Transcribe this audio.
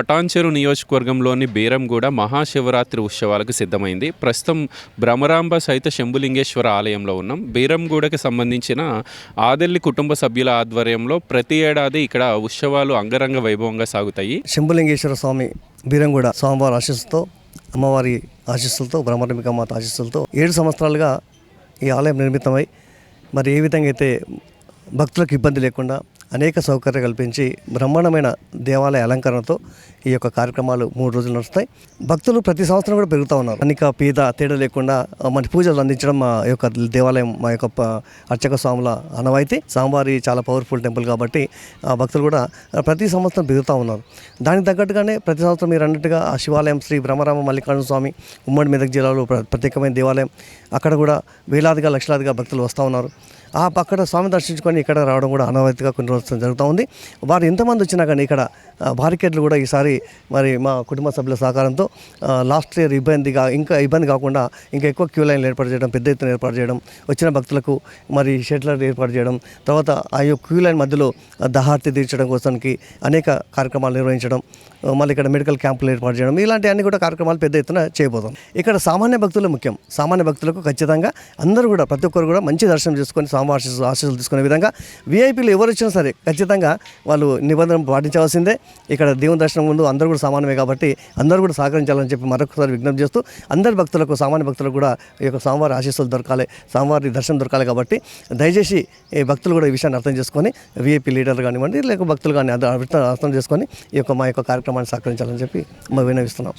పటాన్చెరు నియోజకవర్గంలోని బేరంగూడ మహాశివరాత్రి ఉత్సవాలకు సిద్ధమైంది. ప్రస్తుతం భ్రమరాంబ సహిత శంభులింగేశ్వర ఆలయంలో ఉన్నాం. బేరంగూడకి సంబంధించిన ఆదెల్లి కుటుంబ సభ్యుల ఆధ్వర్యంలో ప్రతి ఏడాది ఇక్కడ ఉత్సవాలు అంగరంగ వైభవంగా సాగుతాయి. శంభులింగేశ్వర స్వామి బీరంగూడ స్వామివారి ఆశీస్సులతో, అమ్మవారి ఆశీస్సులతో, బ్రహ్మరంబికమ్మ ఆశీస్సులతో 7 సంవత్సరాలుగా ఈ ఆలయం నిర్మితమై మరి ఏ విధంగా అయితే భక్తులకు ఇబ్బంది లేకుండా అనేక సౌకర్యాలు కల్పించి బ్రహ్మాండమైన దేవాలయ అలంకరణతో ఈ యొక్క కార్యక్రమాలు 3 రోజులు నడుస్తాయి. భక్తులు ప్రతి సంవత్సరం కూడా పెరుగుతూ ఉన్నారు. అనిక పీద తేడా లేకుండా మన పూజలు అందించడం మా యొక్క దేవాలయం, మా యొక్క అర్చక స్వాముల ఆనవాయితీ. స్వామివారి చాలా పవర్ఫుల్ టెంపుల్ కాబట్టి భక్తులు కూడా ప్రతి సంవత్సరం పెరుగుతూ ఉన్నారు. దానికి తగ్గట్టుగానే ప్రతి సంవత్సరం మీరు అన్నట్టుగా ఆ శివాలయం శ్రీ బ్రహ్మరామ మల్లికార్జున స్వామి ఉమ్మడి మెదక్ జిల్లాలో ప్రత్యేకమైన దేవాలయం. అక్కడ కూడా వేలాదిగా లక్షలాదిగా భక్తులు వస్తూ ఉన్నారు. అక్కడ స్వామి దర్శించుకొని ఇక్కడ రావడం కూడా ఆనవాయితీగా కొన్ని రోజులు జరుగుతూ ఉంది. వారు ఎంతమంది వచ్చినా కానీ ఇక్కడ బారికేడ్లు కూడా ఈసారి మరి మా కుటుంబ సభ్యుల సహకారంతో లాస్ట్ ఇయర్ ఇంకా ఇబ్బంది కాకుండా ఇంకా ఎక్కువ క్యూ లైన్లు ఏర్పాటు చేయడం, పెద్ద ఎత్తున ఏర్పాటు చేయడం, వచ్చిన భక్తులకు మరి షెడ్లర్ ఏర్పాటు చేయడం, తర్వాత ఆ యొక్క క్యూ లైన్ మధ్యలో దహార్తి తీర్చడం కోసానికి అనేక కార్యక్రమాలు నిర్వహించడం, మళ్ళీ ఇక్కడ మెడికల్ క్యాంపులు ఏర్పాటు చేయడం, ఇలాంటి అన్ని కూడా కార్యక్రమాలు పెద్ద ఎత్తున చేయబోతాం. ఇక్కడ సామాన్య భక్తులు ముఖ్యం. సామాన్య భక్తులకు ఖచ్చితంగా అందరూ కూడా ప్రతి ఒక్కరు కూడా మంచి దర్శనం చేసుకొని స్వామి ఆశీస్సులు తీసుకునే విధంగా వీఐపీలు ఎవరు వచ్చినా సరే ఖచ్చితంగా వాళ్ళు నిబంధన పాటించవలసిందే. ఇక్కడ దేవుని దర్శనం ముందు అందరూ కూడా సామాన్యమే కాబట్టి అందరూ కూడా సహకరించాలని చెప్పి మరొకసారి విజ్ఞప్తి చేస్తూ, అందరి భక్తులకు, సామాన్య భక్తులకు కూడా ఈ యొక్క స్వామివారి ఆశీస్సులు దొరకాలి, స్వామివారి దర్శనం దొరకాలి. కాబట్టి దయచేసి ఈ భక్తులు కూడా ఈ విషయాన్ని అర్థం చేసుకొని వీఐపీ లీడర్లు కానివ్వండి, లేక భక్తులు కానీ అర్థం చేసుకొని ఈ యొక్క మా యొక్క కార్యక్రమాన్ని సహకరించాలని చెప్పి విన్నవిస్తున్నాం.